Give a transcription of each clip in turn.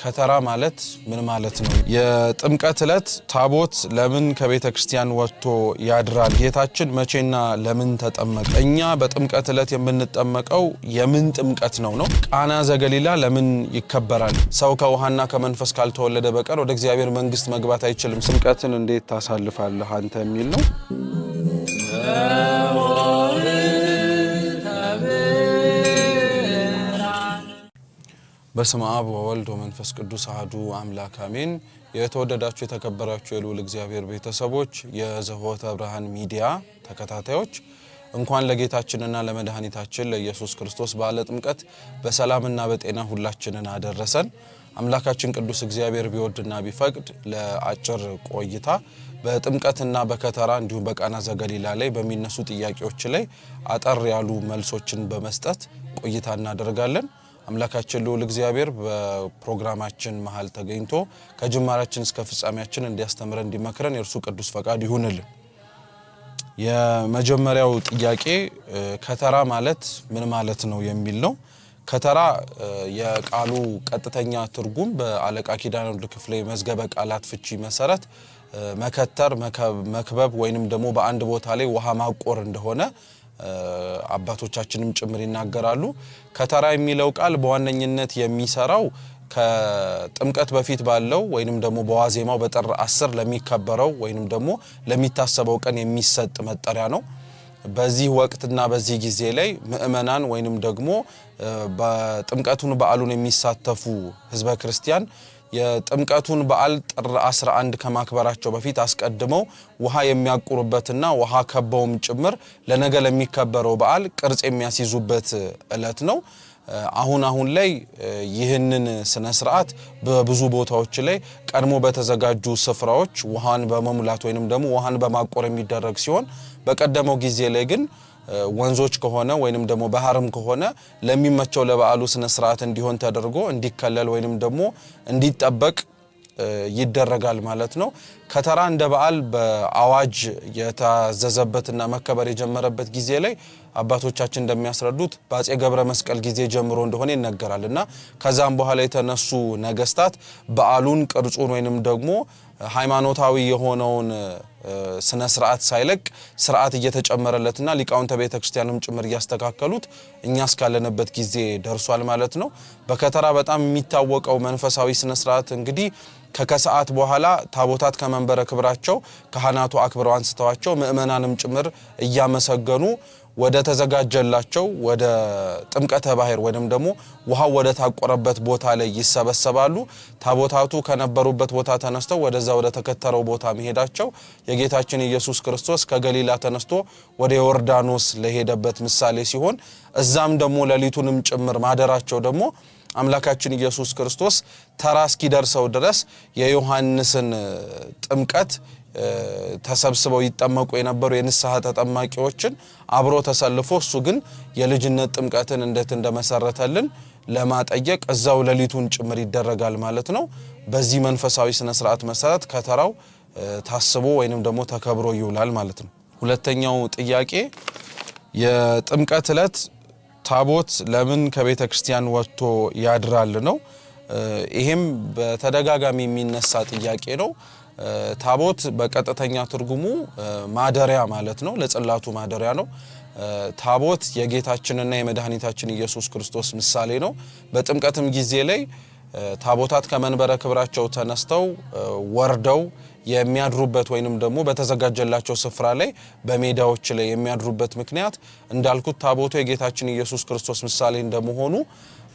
ከተራ ማለት ምን ማለት ነው? የጥምቀት ዕለት ታቦት ለምን ከቤተ ክርስቲያን ወጥቶ ያድራል? ጌታችን መቼና ለምን ተጠመቀ? እኛ በጥምቀት ዕለት የምንጠመቀው የምን ጥምቀት ነው? ቃና ዘገሊላ ለምን ይከበራል? ሰው ከውሃና ከመንፈስ ካልተወለደ በቀር ወደ እግዚአብሔር መንግስት መግባት አይችልም። ጥምቀትን እንዴት ታሳልፋለህ አንተ የሚል ነው። በስመ አብ ወወልድ ወመንፈስ ቅዱስ አሐዱ አምላክ አሜን። የተወደዳችሁ የተከበራችሁ የልዑል እግዚአብሔር ቤተሰቦች የዘሆተ ብርሃን ሚዲያ ተከታታዮች እንኳን ለጌታችንና ለመድኃኒታችን ለኢየሱስ ክርስቶስ በዓለ ጥምቀት በሰላምና በጤና ሁላችንን አደረሰን። አምላካችን ቅዱስ እግዚአብሔር ቢወድና ቢፈቅድ ለአጭር ቆይታ በጥምቀትና በከተራ እንዲሁም በቃና ዘገሊላ ላይ በሚነሱ ጥያቄዎች ላይ አጠር ያሉ መልሶችን በመስጠት ቆይታ እናደርጋለን። አምላካችን ልዑል እግዚአብሔር በፕሮግራማችን መሃል ተገኝቶ ከጅማራችን እስከ ፍጻሜያችን እንዲያስተምረን እንዲመክረን የእርሱ ቅዱስ ፈቃድ ይሁንልን። የመጀመሪያው ጥያቄ ከተራ ማለት ምን ማለት ነው የሚል ነው። ከተራ የቃሉ ቀጥተኛ ትርጉም በአለቃ ኪዳነ ወልድ ክፍሌ መዝገበ ቃላት ፍቺ መሰረት መከተር፣ መክበብ ወይንም ደግሞ በአንድ ቦታ ላይ ውሃ ማቆር እንደሆነ አባቶቻችንም ጭምር ይናገራሉ። ከተራ የሚለው ቃል በዋነኝነት የሚሰራው ከጥምቀት በፊት ባለው ወይንም ደግሞ በዋዜማው በጥር 10 ለሚከበረው ወይንም ደግሞ ለሚታሰበው ቀን የሚሰጥ መጠሪያ ነው። በዚህ ወቅትና በዚህ ጊዜ ላይ ምእመናን ወይንም ደግሞ በጥምቀቱን በዓሉን የሚሳተፉ ህዝበ ክርስቲያን የጥምቀቱን በዓል ጥር 11 ከማክበራቸው በፊት አስቀድመው ውሃ የሚያቁሩበትና ውሃ ከበውም ጭምር ለነገ ለሚከበረው በዓል ቅርጽ የሚያስይዙበት ዕለት ነው። አሁን ላይ ይህንን ስነ ስርዓት በብዙ ቦታዎች ላይ ቀድሞ በተዘጋጁ ስፍራዎች ውሃን በመሙላት ወይንም ደግሞ ውሃን በማቆር የሚደረግ ሲሆን በቀደመው ጊዜ ላይ ግን ወንዞች ከሆነ ወይንም ደግሞ ባህርም ከሆነ ለሚመቸው ለበዓሉ ስነ ስርዓት እንዲሆን ተደርጎ እንዲከለል ወይንም ደግሞ እንዲጠበቅ ይደረጋል ማለት ነው። ከተራ እንደ በዓል በአዋጅ የታዘዘበትና መከበር የጀመረበት ጊዜ ላይ አባቶቻችን እንደሚያስረዱት በአፄ ገብረ መስቀል ጊዜ ጀምሮ እንደሆነ ይነገራልና ከዛም በኋላ የተነሱ ነገስታት በዓሉን ቅርጹን ወይንም ደግሞ ሃይማኖታዊ የሆነውን ስነ ስርዓት ሳይለቅ ስርዓት እየተጨመረለትና ሊቃውንተ ቤተክርስቲያንም ጭምር እያስተካከሉት እኛ እስካለንበት ጊዜ ደርሷል ማለት ነው። በከተራ በጣም የሚታወቀው መንፈሳዊ ስነ ስርዓት እንግዲህ ከከሰዓት በኋላ ታቦታት ከመንበረ ክብራቸው ካህናቱ አክብረው አንስተዋቸው ምእመናንም ጭምር እያመሰገኑ ወደ ተዘጋጀላቸው ወደ ጥምቀተ ባህር ወይንም ደግሞ ውሃው ወደ ታቆረበት ቦታ ላይ ይሰበሰባሉ። ታቦታቱ ከነበሩበት ቦታ ተነስተው ወደዛ ወደ ተከተረው ቦታ መሄዳቸው የጌታችን ኢየሱስ ክርስቶስ ከገሊላ ተነስቶ ወደ ዮርዳኖስ ለሄደበት ምሳሌ ሲሆን እዛም ደግሞ ሌሊቱንም ጭምር ማደራቸው ደግሞ አምላካችን ኢየሱስ ክርስቶስ ተራ እስኪደርሰው ድረስ የዮሐንስን ጥምቀት ተሰብስበው ይጠመቁ የነበሩ የንስሐ ተጠማቂዎችን አብሮ ተሰልፎ እሱ ግን የልጅነት ጥምቀትን እንዴት እንደመሰረተልን ለማጠየቅ እዛው ሌሊቱን ጭምር ይደረጋል ማለት ነው። በዚህ መንፈሳዊ ስነ ስርዓት መሰረት ከተራው ታስቦ ወይንም ደግሞ ተከብሮ ይውላል ማለት ነው። ሁለተኛው ጥያቄ የጥምቀት ዕለት ታቦት ለምን ከቤተ ክርስቲያን ወጥቶ ያድራል ነው። ይሄም በተደጋጋሚ የሚነሳ ጥያቄ ነው። ታቦት በቀጥተኛ ትርጉሙ ማደሪያ ማለት ነው። ለጽላቱ ማደሪያ ነው። ታቦት የጌታችንና የመድኃኒታችን ኢየሱስ ክርስቶስ ምሳሌ ነው። በጥምቀትም ጊዜ ላይ ታቦታት ከመንበረ ክብራቸው ተነስተው ወርደው የሚያድሩበት ወይንም ደግሞ በተዘጋጀላቸው ስፍራ ላይ በሜዳዎች ላይ የሚያድሩበት ምክንያት እንዳልኩት ታቦቱ የጌታችን ኢየሱስ ክርስቶስ ምሳሌ እንደመሆኑ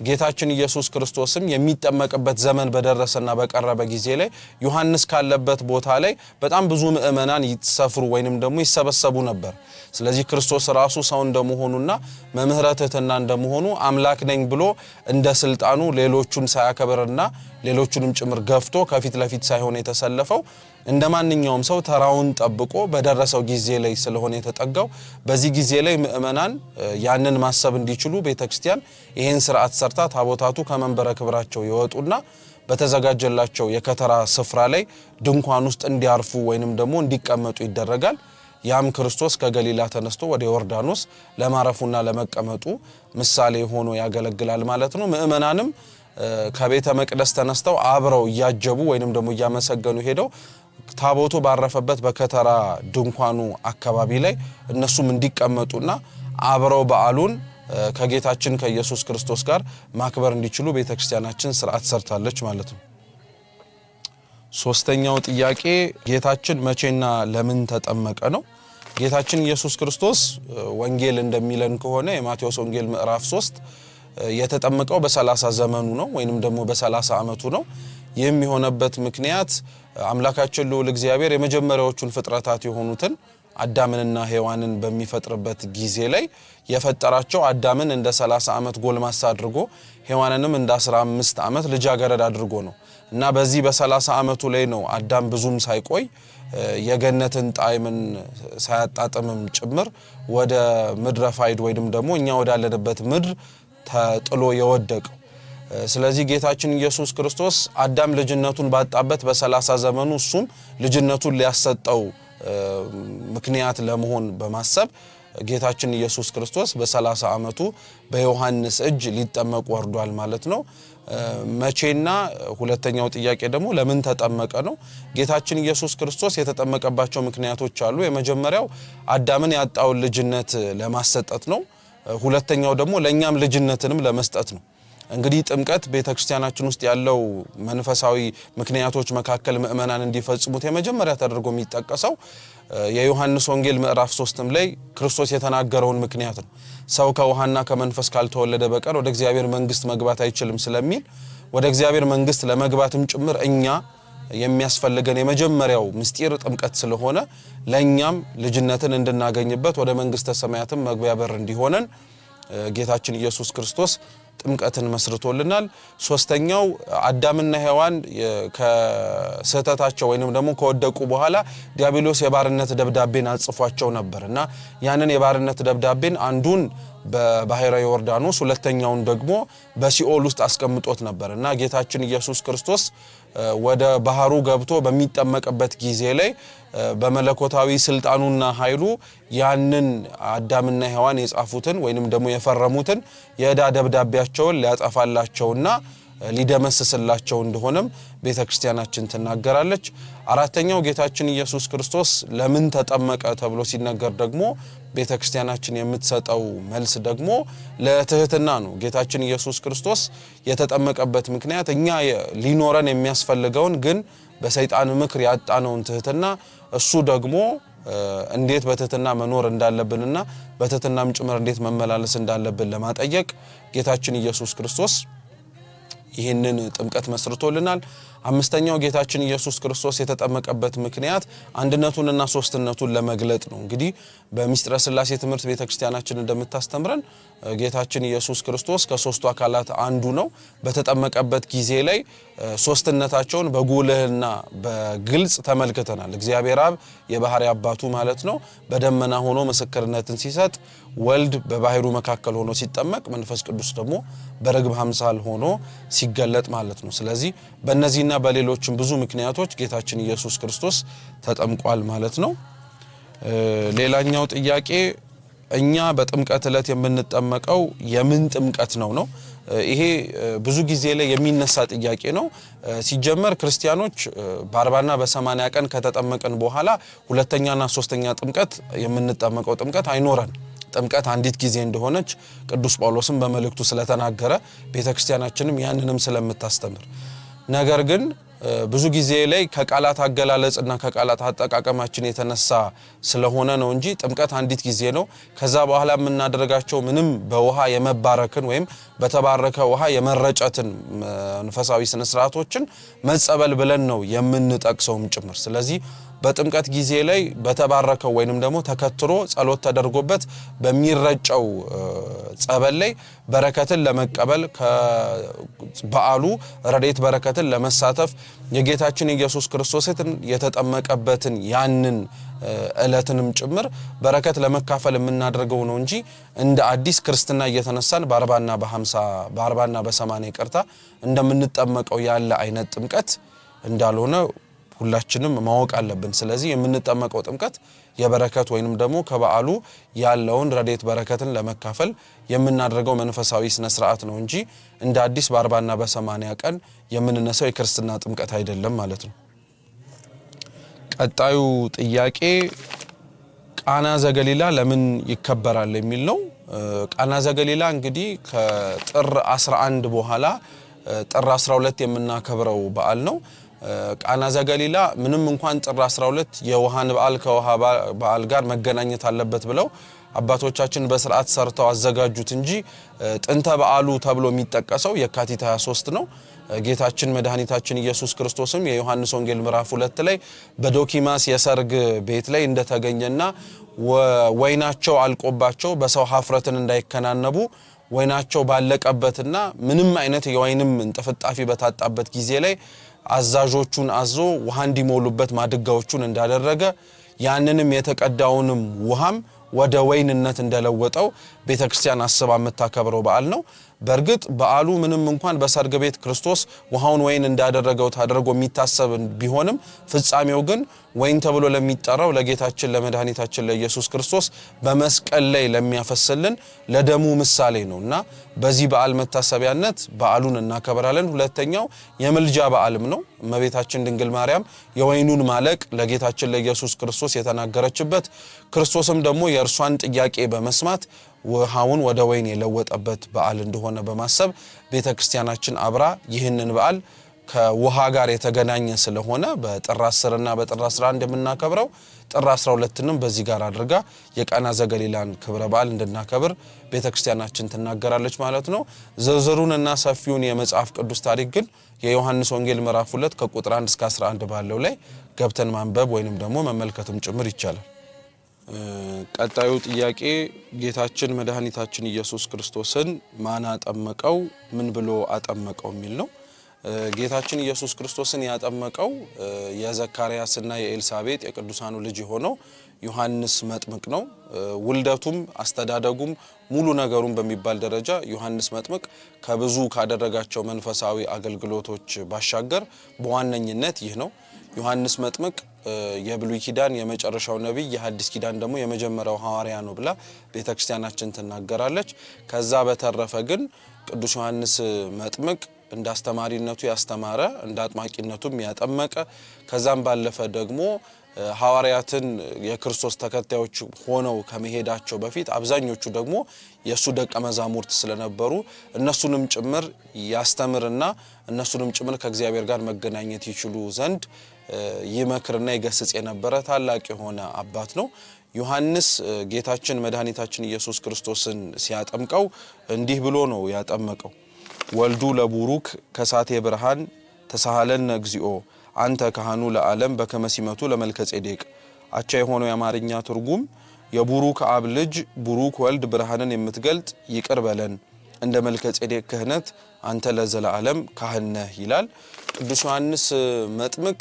ጌታችን ኢየሱስ ክርስቶስም የሚጠመቅበት ዘመን በደረሰና በቀረበ ጊዜ ላይ ዮሐንስ ካለበት ቦታ ላይ በጣም ብዙ ምእመናን ይሰፍሩ ወይንም ደግሞ ይሰበሰቡ ነበር። ስለዚህ ክርስቶስ ራሱ ሰው እንደመሆኑና መምህረ ትሕትና እንደመሆኑ አምላክ ነኝ ብሎ እንደ ስልጣኑ ሌሎቹን ሳያከብርና ሌሎቹንም ጭምር ገፍቶ ከፊት ለፊት ሳይሆን የተሰለፈው እንደማንኛውም ሰው ተራውን ጠብቆ በደረሰው ጊዜ ላይ ስለሆነ የተጠጋው በዚህ ጊዜ ላይ ምእመናን ያንን ማሰብ እንዲችሉ ቤተክርስቲያን ይሄን ስርዓት ሰርታ ታቦታቱ ከመንበረ ክብራቸው ይወጡና በተዘጋጀላቸው የከተራ ስፍራ ላይ ድንኳን ውስጥ እንዲያርፉ ወይንም ደግሞ እንዲቀመጡ ይደረጋል። ያም ክርስቶስ ከገሊላ ተነስቶ ወደ ዮርዳኖስ ለማረፉና ለመቀመጡ ምሳሌ ሆኖ ያገለግላል ማለት ነው። ምእመናንም ከቤተ መቅደስ ተነስተው አብረው ያጀቡ ወይንም ደግሞ ያመሰገኑ ሄደው ታቦቱ ባረፈበት በከተራ ድንኳኑ አካባቢ ላይ እነሱም እንዲቀመጡና አብረው በዓሉን ከጌታችን ከኢየሱስ ክርስቶስ ጋር ማክበር እንዲችሉ ቤተክርስቲያናችን ሥርዓት ሰርታለች ማለት ነው። ሶስተኛው ጥያቄ ጌታችን መቼና ለምን ተጠመቀ ነው። ጌታችን ኢየሱስ ክርስቶስ ወንጌል እንደሚለን ከሆነ የማቴዎስ ወንጌል ምዕራፍ 3 የተጠመቀው በ30 ዘመኑ ነው ወይንም ደግሞ በ30 ዓመቱ ነው። ይህም የሆነበት ምክንያት አምላካችን ልዑል እግዚአብሔር የመጀመሪያዎቹን ፍጥረታት የሆኑትን አዳምንና ሔዋንን በሚፈጥርበት ጊዜ ላይ የፈጠራቸው አዳምን እንደ 30 ዓመት ጎልማሳ አድርጎ ሔዋንንም እንደ 15 ዓመት ልጃገረድ አድርጎ ነው እና በዚህ በ30 ዓመቱ ላይ ነው አዳም ብዙም ሳይቆይ የገነትን ጣዕምን ሳያጣጥምም ጭምር ወደ ምድረ ፋይድ ወይንም ደግሞ እኛ ወዳለንበት ምድር ተጥሎ የወደቀው። ስለዚህ ጌታችን ኢየሱስ ክርስቶስ አዳም ልጅነቱን ባጣበት በ30 ዘመኑ እሱም ልጅነቱን ሊያሰጠው ምክንያት ለመሆን በማሰብ ጌታችን ኢየሱስ ክርስቶስ በ30 ዓመቱ በዮሐንስ እጅ ሊጠመቅ ወርዷል ማለት ነው። መቼና ሁለተኛው ጥያቄ ደግሞ ለምን ተጠመቀ ነው። ጌታችን ኢየሱስ ክርስቶስ የተጠመቀባቸው ምክንያቶች አሉ። የመጀመሪያው አዳምን ያጣውን ልጅነት ለማሰጠት ነው። ሁለተኛው ደግሞ ለኛም ልጅነትንም ለመስጠት ነው። እንግዲህ ጥምቀት ቤተክርስቲያናችን ውስጥ ያለው መንፈሳዊ ምክንያቶች መካከል ምእመናን እንዲፈጽሙት የመጀመሪያ ተደርጎ የሚጠቀሰው የዮሐንስ ወንጌል ምዕራፍ 3ም ላይ ክርስቶስ የተናገረውን ምክንያት ነው። ሰው ከውሃና ከመንፈስ ካልተወለደ በቀር ወደ እግዚአብሔር መንግስት መግባት አይችልም ስለሚል ወደ እግዚአብሔር መንግስት ለመግባትም ጭምር እኛ የሚያስፈልገን የመጀመሪያው ምስጢር ጥምቀት ስለሆነ ለኛም ልጅነትን እንድናገኝበት ወደ መንግስተ ሰማያትም መግቢያ በር እንዲሆነን ጌታችን ኢየሱስ ክርስቶስ ጥምቀትን መስርቶልናል። ሶስተኛው አዳምና ሔዋን ከስህተታቸው ወይንም ደግሞ ከወደቁ በኋላ ዲያብሎስ የባርነት ደብዳቤን አጽፏቸው ነበርና ያንን የባርነት ደብዳቤን አንዱን በባሕረ ዮርዳኖስ ሁለተኛውን ደግሞ በሲኦል ውስጥ አስቀምጦት ነበርና ጌታችን ኢየሱስ ክርስቶስ ወደ ባህሩ ገብቶ በሚጠመቅበት ጊዜ ላይ በመለኮታዊ ስልጣኑና ኃይሉ ያንን አዳምና ሔዋን የጻፉትን ወይንም ደግሞ የፈረሙትን የዕዳ ደብዳቤያቸውን ሊያጠፋላቸውና ሊደመስስላቸው እንደሆነም ቤተክርስቲያናችን ትናገራለች። አራተኛው ጌታችን ኢየሱስ ክርስቶስ ለምን ተጠመቀ ተብሎ ሲነገር ደግሞ ቤተክርስቲያናችን የምትሰጠው መልስ ደግሞ ለትህትና ነው። ጌታችን ኢየሱስ ክርስቶስ የተጠመቀበት ምክንያት እኛ ሊኖረን የሚያስፈልገውን ግን በሰይጣን ምክር ያጣነውን ትህትና እሱ ደግሞ እንዴት በትህትና መኖር እንዳለብንና በትህትናም ጭምር እንዴት መመላለስ እንዳለብን ለማጠየቅ ጌታችን ኢየሱስ ክርስቶስ ይህንን ጥምቀት መስርቶልናል። አምስተኛው ጌታችን ኢየሱስ ክርስቶስ የተጠመቀበት ምክንያት አንድነቱንና ሶስትነቱን ለመግለጥ ነው። እንግዲህ በሚስጥረ ሥላሴ ትምህርት ቤተክርስቲያናችን እንደምታስተምረን ጌታችን ኢየሱስ ክርስቶስ ከሶስቱ አካላት አንዱ ነው። በተጠመቀበት ጊዜ ላይ ሶስትነታቸውን በጉልህና በግልጽ ተመልክተናል። እግዚአብሔር አብ የባህሪ አባቱ ማለት ነው በደመና ሆኖ ምስክርነትን ሲሰጥ፣ ወልድ በባህሩ መካከል ሆኖ ሲጠመቅ፣ መንፈስ ቅዱስ ደግሞ በርግብ አምሳል ሆኖ ሲገለጥ ማለት ነው። ስለዚህ በእነዚህና በሌሎችም ብዙ ምክንያቶች ጌታችን ኢየሱስ ክርስቶስ ተጠምቋል ማለት ነው። ሌላኛው ጥያቄ እኛ በጥምቀት ዕለት የምንጠመቀው የምን ጥምቀት ነው? ይሄ ብዙ ጊዜ ላይ የሚነሳ ጥያቄ ነው። ሲጀመር ክርስቲያኖች በ40ና በ80 ቀን ከተጠመቀን በኋላ ሁለተኛና ሶስተኛ ጥምቀት የምንጠመቀው ጥምቀት አይኖረን። ጥምቀት አንዲት ጊዜ እንደሆነች ቅዱስ ጳውሎስም በመልእክቱ ስለተናገረ ቤተክርስቲያናችንም ያንንም ስለምታስተምር፣ ነገር ግን ብዙ ጊዜ ላይ ከቃላት አገላለጽና ከቃላት አጠቃቀማችን የተነሳ ስለሆነ ነው እንጂ ጥምቀት አንዲት ጊዜ ነው። ከዛ በኋላ የምናደርጋቸው ምንም በውሃ የመባረክን ወይም በተባረከ ውሃ የመረጨትን መንፈሳዊ ስነ ስርዓቶችን መጸበል ብለን ነው የምንጠቅሰውም ጭምር። ስለዚህ በጥምቀት ጊዜ ላይ በተባረከው ወይንም ደግሞ ተከትሮ ጸሎት ተደርጎበት በሚረጨው ጸበል ላይ በረከትን ለመቀበል ከበዓሉ ረድኤት በረከትን ለመሳተፍ የጌታችን ኢየሱስ ክርስቶስ የተጠመቀበትን ያንን ዕለትንም ጭምር በረከት ለመካፈል የምናደርገው ነው እንጂ እንደ አዲስ ክርስትና እየተነሳን በ40ና በ80 ይቅርታ እንደምንጠመቀው ያለ አይነት ጥምቀት እንዳልሆነ ሁላችንም ማወቅ አለብን። ስለዚህ የምንጠመቀው ጥምቀት የበረከት ወይንም ደግሞ ከበዓሉ ያለውን ረድኤት በረከትን ለመካፈል የምናደርገው መንፈሳዊ ስነ ስርዓት ነው እንጂ እንደ አዲስ በ40ና በ80 ቀን የምንነሳው የክርስትና ጥምቀት አይደለም ማለት ነው። ቀጣዩ ጥያቄ ቃና ዘገሊላ ለምን ይከበራል የሚል ነው። ቃና ዘገሊላ እንግዲህ ከጥር 11 በኋላ ጥር 12 የምናከብረው በዓል ነው። ቃና ዘገሊላ ምንም እንኳን ጥር 12 የውሃን በዓል ከውሃ በዓል ጋር መገናኘት አለበት ብለው አባቶቻችን በስርዓት ሰርተው አዘጋጁት እንጂ ጥንተ በዓሉ ተብሎ የሚጠቀሰው የካቲት 23 ነው። ጌታችን መድኃኒታችን ኢየሱስ ክርስቶስም የዮሐንስ ወንጌል ምዕራፍ 2 ላይ በዶኪማስ የሰርግ ቤት ላይ እንደተገኘና ወይናቸው አልቆባቸው በሰው ሀፍረትን እንዳይከናነቡ ወይናቸው ባለቀበትና ምንም አይነት የወይንም እንጥፍጣፊ በታጣበት ጊዜ ላይ አዛዦቹን አዞ ውሃ እንዲሞሉበት ማድጋዎቹን እንዳደረገ ያንንም የተቀዳውንም ውሃም ወደ ወይንነት እንደለወጠው ቤተክርስቲያን አስባ የምታከብረው በዓል ነው። በእርግጥ በዓሉ ምንም እንኳን በሰርግ ቤት ክርስቶስ ውሃውን ወይን እንዳደረገው ታደርጎ የሚታሰብ ቢሆንም ፍጻሜው ግን ወይን ተብሎ ለሚጠራው ለጌታችን ለመድኃኒታችን ለኢየሱስ ክርስቶስ በመስቀል ላይ ለሚያፈስልን ለደሙ ምሳሌ ነውና በዚህ በዓል መታሰቢያነት በዓሉን እናከብራለን። ሁለተኛው የምልጃ በዓልም ነው። እመቤታችን ድንግል ማርያም የወይኑን ማለቅ ለጌታችን ለኢየሱስ ክርስቶስ የተናገረችበት ክርስቶስም ደግሞ የእርሷን ጥያቄ በመስማት ውሃውን ወደ ወይን የለወጠበት በዓል እንደሆነ በማሰብ ቤተክርስቲያናችን አብራ ይህንን በዓል ከውሃ ጋር የተገናኘ ስለሆነ በጥር 10 እና በጥር 11 የምናከብረው ጥር 12ንም በዚህ ጋር አድርጋ የቃና ዘገሊላን ክብረ በዓል እንድናከብር ቤተክርስቲያናችን ትናገራለች ማለት ነው። ዝርዝሩንና ሰፊውን የመጽሐፍ ቅዱስ ታሪክ ግን የዮሐንስ ወንጌል ምዕራፍ 2 ከቁጥር 1 እስከ 11 ባለው ላይ ገብተን ማንበብ ወይንም ደግሞ መመልከትም ጭምር ይቻላል። ቀጣዩ ጥያቄ ጌታችን መድኃኒታችን ኢየሱስ ክርስቶስን ማን አጠመቀው ምን ብሎ አጠመቀው የሚል ነው። ጌታችን ኢየሱስ ክርስቶስን ያጠመቀው የዘካርያስና የኤልሳቤጥ የቅዱሳኑ ልጅ ሆነው ዮሐንስ መጥምቅ ነው። ውልደቱም አስተዳደጉም ሙሉ ነገሩን በሚባል ደረጃ ዮሐንስ መጥምቅ ከብዙ ካደረጋቸው መንፈሳዊ አገልግሎቶች ባሻገር በዋነኝነት ይህ ነው። ዮሐንስ መጥምቅ የብሉይ ኪዳን የመጨረሻው ነብይ የሐዲስ ኪዳን ደግሞ የመጀመሪያው ሐዋርያ ነው ብላ ቤተክርስቲያናችን ትናገራለች። ከዛ በተረፈ ግን ቅዱስ ዮሐንስ መጥምቅ እንደ አስተማሪነቱ ያስተማረ እንደ አጥማቂነቱም ያጠመቀ ከዛም ባለፈ ደግሞ ሐዋርያትን የክርስቶስ ተከታዮች ሆነው ከመሄዳቸው በፊት አብዛኞቹ ደግሞ የሱ ደቀ መዛሙርት ስለነበሩ እነሱንም ጭምር ያስተምርና እነሱንም ጭምር ከእግዚአብሔር ጋር መገናኘት ይችሉ ዘንድ ይመክርና ይገስጽ የነበረ ታላቅ የሆነ አባት ነው። ዮሐንስ ጌታችን መድኃኒታችን ኢየሱስ ክርስቶስን ሲያጠምቀው እንዲህ ብሎ ነው ያጠመቀው። ወልዱ ለቡሩክ ከሳቴ ብርሃን ተሳሃለን እግዚኦ አንተ ካህኑ ለዓለም በከመሲመቱ ለመልከጼዴቅ። አቻ የሆነው የአማርኛ ትርጉም የቡሩክ አብ ልጅ ቡሩክ ወልድ ብርሃንን የምትገልጥ ይቅር በለን እንደ መልከጼዴቅ ክህነት አንተ ለዘላለም ካህን ነህ ይላል። ቅዱስ ዮሐንስ መጥምቅ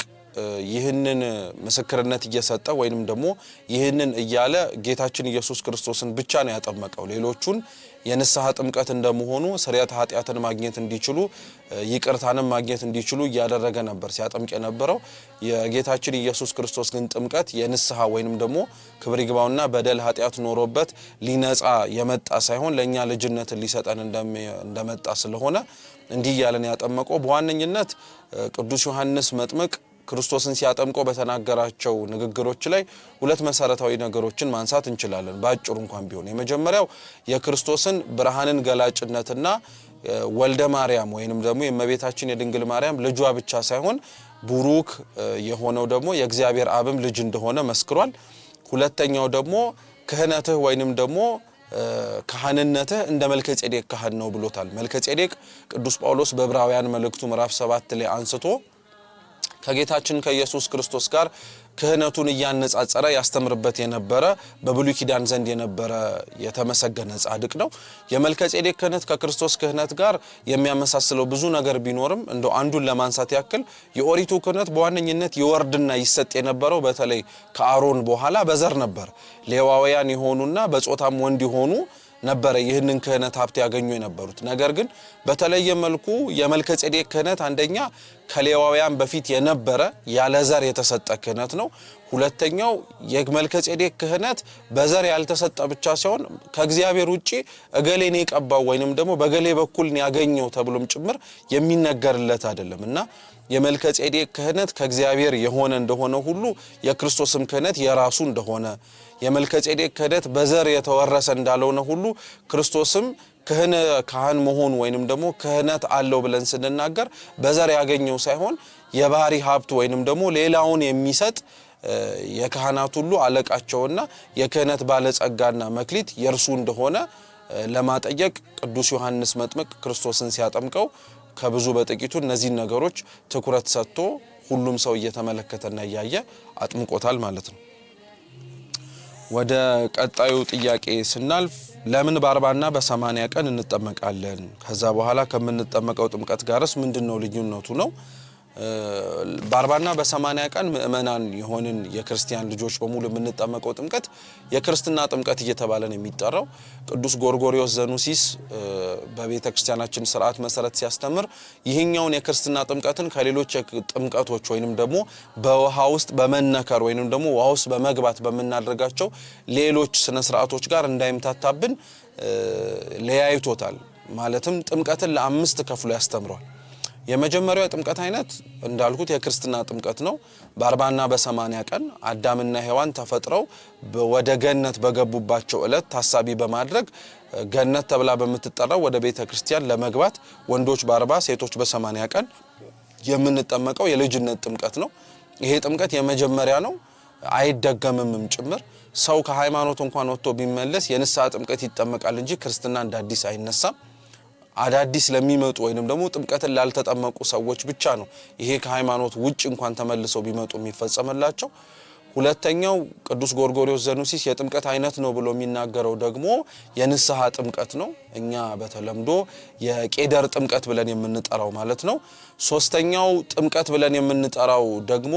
ይህንን ምስክርነት እየሰጠ ወይንም ደግሞ ይህንን እያለ ጌታችን ኢየሱስ ክርስቶስን ብቻ ነው ያጠመቀው። ሌሎቹን የንስሐ ጥምቀት እንደመሆኑ ስርየተ ኃጢአትን ማግኘት እንዲችሉ ይቅርታንም ማግኘት እንዲችሉ እያደረገ ነበር ሲያጠምቅ የነበረው። የጌታችን ኢየሱስ ክርስቶስ ግን ጥምቀት የንስሐ ወይንም ደግሞ ክብር ይግባውና በደል ኃጢአት ኖሮበት ሊነጻ የመጣ ሳይሆን ለኛ ልጅነትን ሊሰጠን እንደመጣ ስለሆነ እንዲህ ያለን ያጠመቀው። በዋነኝነት ቅዱስ ዮሐንስ መጥምቅ ክርስቶስን ሲያጠምቀው በተናገራቸው ንግግሮች ላይ ሁለት መሰረታዊ ነገሮችን ማንሳት እንችላለን ባጭሩ እንኳን ቢሆን። የመጀመሪያው የክርስቶስን ብርሃንን ገላጭነትና ወልደ ማርያም ወይንም ደግሞ የእመቤታችን የድንግል ማርያም ልጇ ብቻ ሳይሆን ቡሩክ የሆነው ደግሞ የእግዚአብሔር አብም ልጅ እንደሆነ መስክሯል። ሁለተኛው ደግሞ ክህነትህ ወይንም ደግሞ ካህንነትህ እንደ መልከጼዴቅ ካህን ነው ብሎታል። መልከጼዴቅ ቅዱስ ጳውሎስ በዕብራውያን መልእክቱ ምዕራፍ 7 ላይ አንስቶ ከጌታችን ከኢየሱስ ክርስቶስ ጋር ክህነቱን እያነጻጸረ ያስተምርበት የነበረ በብሉይ ኪዳን ዘንድ የነበረ የተመሰገነ ጻድቅ ነው። የመልከጼዴቅ ክህነት ከክርስቶስ ክህነት ጋር የሚያመሳስለው ብዙ ነገር ቢኖርም እንደው አንዱን ለማንሳት ያክል የኦሪቱ ክህነት በዋነኝነት ይወርድና ይሰጥ የነበረው በተለይ ከአሮን በኋላ በዘር ነበር። ሌዋውያን የሆኑና በጾታም ወንድ የሆኑ ነበረ ይህንን ክህነት ሀብት ያገኙ የነበሩት። ነገር ግን በተለየ መልኩ የመልከጼዴቅ ክህነት አንደኛ ከሌዋውያን በፊት የነበረ ያለ ዘር የተሰጠ ክህነት ነው። ሁለተኛው የመልከጼዴቅ ክህነት በዘር ያልተሰጠ ብቻ ሳይሆን ከእግዚአብሔር ውጪ እገሌን የቀባው ወይንም ደግሞ በገሌ በኩል ያገኘው ተብሎም ጭምር የሚነገርለት አይደለምና የመልከጼዴቅ ክህነት ከእግዚአብሔር የሆነ እንደሆነ ሁሉ የክርስቶስም ክህነት የራሱ እንደሆነ የመልከጼዴቅ ክህነት በዘር የተወረሰ እንዳልሆነ ሁሉ ክርስቶስም ካህን መሆኑ ወይንም ደግሞ ክህነት አለው ብለን ስንናገር በዘር ያገኘው ሳይሆን የባህሪ ሀብት ወይንም ደግሞ ሌላውን የሚሰጥ የካህናት ሁሉ አለቃቸውና የክህነት ባለጸጋና መክሊት የርሱ እንደሆነ ለማጠየቅ ቅዱስ ዮሐንስ መጥምቅ ክርስቶስን ሲያጠምቀው ከብዙ በጥቂቱ እነዚህ ነገሮች ትኩረት ሰጥቶ ሁሉም ሰው እየተመለከተና ያያየ አጥምቆታል ማለት ነው። ወደ ቀጣዩ ጥያቄ ስናልፍ ለምን በ40ና በ80 ቀን እንጠመቃለን? ከዛ በኋላ ከምንጠመቀው ጥምቀት ጋርስ ምንድነው ልዩነቱ ነው? በ40ና በ80 ቀን ምእመናን የሆንን የክርስቲያን ልጆች በሙሉ የምንጠመቀው ጥምቀት የክርስትና ጥምቀት እየተባለ ነው የሚጠራው። ቅዱስ ጎርጎርዮስ ዘኑሲስ በቤተ ክርስቲያናችን ሥርዓት መሰረት ሲያስተምር ይህኛውን የክርስትና ጥምቀትን ከሌሎች ጥምቀቶች ወይንም ደግሞ በውሃ ውስጥ በመነከር ወይንም ደግሞ ውሃ ውስጥ በመግባት በመናደርጋቸው ሌሎች ስነ ስርዓቶች ጋር እንዳይምታታብን ለያይቶታል። ማለትም ጥምቀትን ለአምስት ከፍሎ ያስተምሯል። የመጀመሪያው ጥምቀት አይነት እንዳልኩት የክርስትና ጥምቀት ነው። በ40ና በ80 ቀን አዳምና ሔዋን ተፈጥረው ወደ ገነት በገቡባቸው ዕለት ታሳቢ በማድረግ ገነት ተብላ በመትጠራው ወደ ቤተ ክርስቲያን ለመግባት ወንዶች በ40 ሴቶች በ80 ቀን የምንጠመቀው የልጅነት ጥምቀት ነው። ይሄ ጥምቀት የመጀመሪያ ነው፣ አይደገምምም ጭምር። ሰው ከሃይማኖት እንኳን ወጥቶ ቢመለስ የንስሐ ጥምቀት ይጠመቃል እንጂ ክርስትና እንደ አዲስ አይነሳም። አዳዲስ ለሚመጡ ወይንም ደግሞ ጥምቀትን ላልተጠመቁ ሰዎች ብቻ ነው ይሄ ከሃይማኖት ውጭ እንኳን ተመልሰው ቢመጡ የሚፈጸምላቸው። ሁለተኛው ቅዱስ ጎርጎርዮስ ዘኑሲስ የጥምቀት አይነት ነው ብሎ የሚናገረው ደግሞ የንስሐ ጥምቀት ነው። እኛ በተለምዶ የቄደር ጥምቀት ብለን የምንጠራው ማለት ነው። ሶስተኛው ጥምቀት ብለን የምንጠራው ደግሞ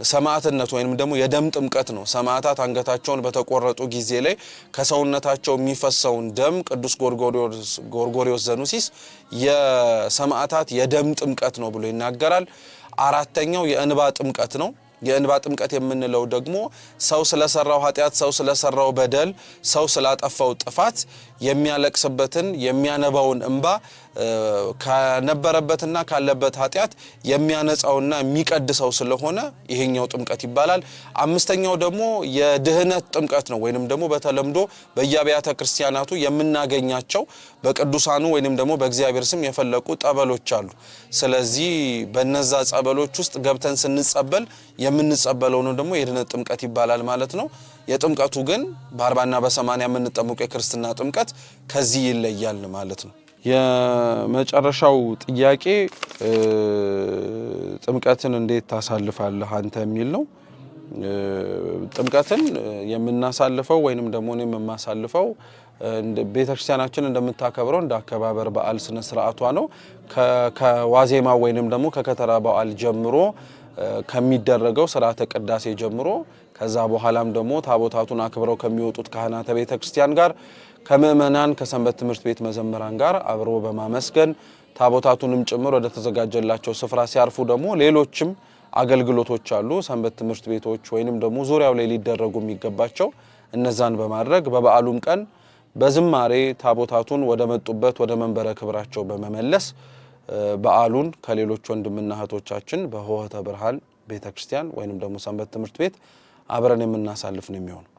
ሰማዕትነት ወይንም ደግሞ የደም ጥምቀት ነው። ሰማዕታት አንገታቸውን በተቆረጡ ጊዜ ላይ ከሰውነታቸው የሚፈሰውን ደም ቅዱስ ጎርጎርዮስ ዘኑሲስ የሰማዕታት የደም ጥምቀት ነው ብሎ ይናገራል። አራተኛው የእንባ ጥምቀት ነው። የእንባ ጥምቀት የምንለው ደግሞ ሰው ስለሰራው ኃጢያት፣ ሰው ስለሰራው በደል፣ ሰው ስላጠፋው ጥፋት የሚያለቅስበትን የሚያነባውን እንባ ከነበረበትና ካለበት ኃጢያት የሚያነጻውና የሚቀድሰው ስለሆነ ይሄኛው ጥምቀት ይባላል። አምስተኛው ደግሞ የድህነት ጥምቀት ነው። ወይንም ደግሞ በተለምዶ በየአብያተ ክርስቲያናቱ የምናገኛቸው በቅዱሳኑ ወይንም ደግሞ በእግዚአብሔር ስም የፈለቁ ጠበሎች አሉ። ስለዚህ በነዛ ጸበሎች ውስጥ ገብተን ስንጸበል የምንጸበለው ነው ደግሞ የድህነት ጥምቀት ይባላል ማለት ነው። የጥምቀቱ ግን በ40ና በ80 የምንጠመቀው የክርስትና ጥምቀት ከዚህ ይለያል ማለት ነው። የመጨረሻው ጥያቄ ጥምቀትን እንዴት ታሳልፋለህ አንተ የሚል ነው። ጥምቀትን የምናሳልፈው ወይንም ደግሞ እኔም የማሳልፈው ቤተክርስቲያናችን እንደምታከብረው እንደ አከባበር በዓል ስነ ስርዓቷ ነው። ከዋዜማ ወይንም ደግሞ ከከተራ በዓል ጀምሮ ከሚደረገው ሥርዓተ ቅዳሴ ጀምሮ ከዛ በኋላም ደግሞ ታቦታቱን አክብረው ከሚወጡት ካህናተ ቤተክርስቲያን ጋር ከምእመናን ከሰንበት ትምህርት ቤት መዘምራን ጋር አብሮ በማመስገን ታቦታቱንም ጭምር ወደ ተዘጋጀላቸው ስፍራ ሲያርፉ ደግሞ ሌሎችም አገልግሎቶች አሉ። ሰንበት ትምህርት ቤቶች ወይንም ደግሞ ዙሪያው ላይ ሊደረጉ የሚገባቸው እነዛን በማድረግ በበዓሉም ቀን በዝማሬ ታቦታቱን ወደ መጡበት ወደ መንበረ ክብራቸው በመመለስ በዓሉን ከሌሎች ወንድምና እህቶቻችን በሆህተ ብርሃን ቤተክርስቲያን ወይንም ደግሞ ሰንበት ትምህርት ቤት አብረን የምናሳልፍ ነው የሚሆነው።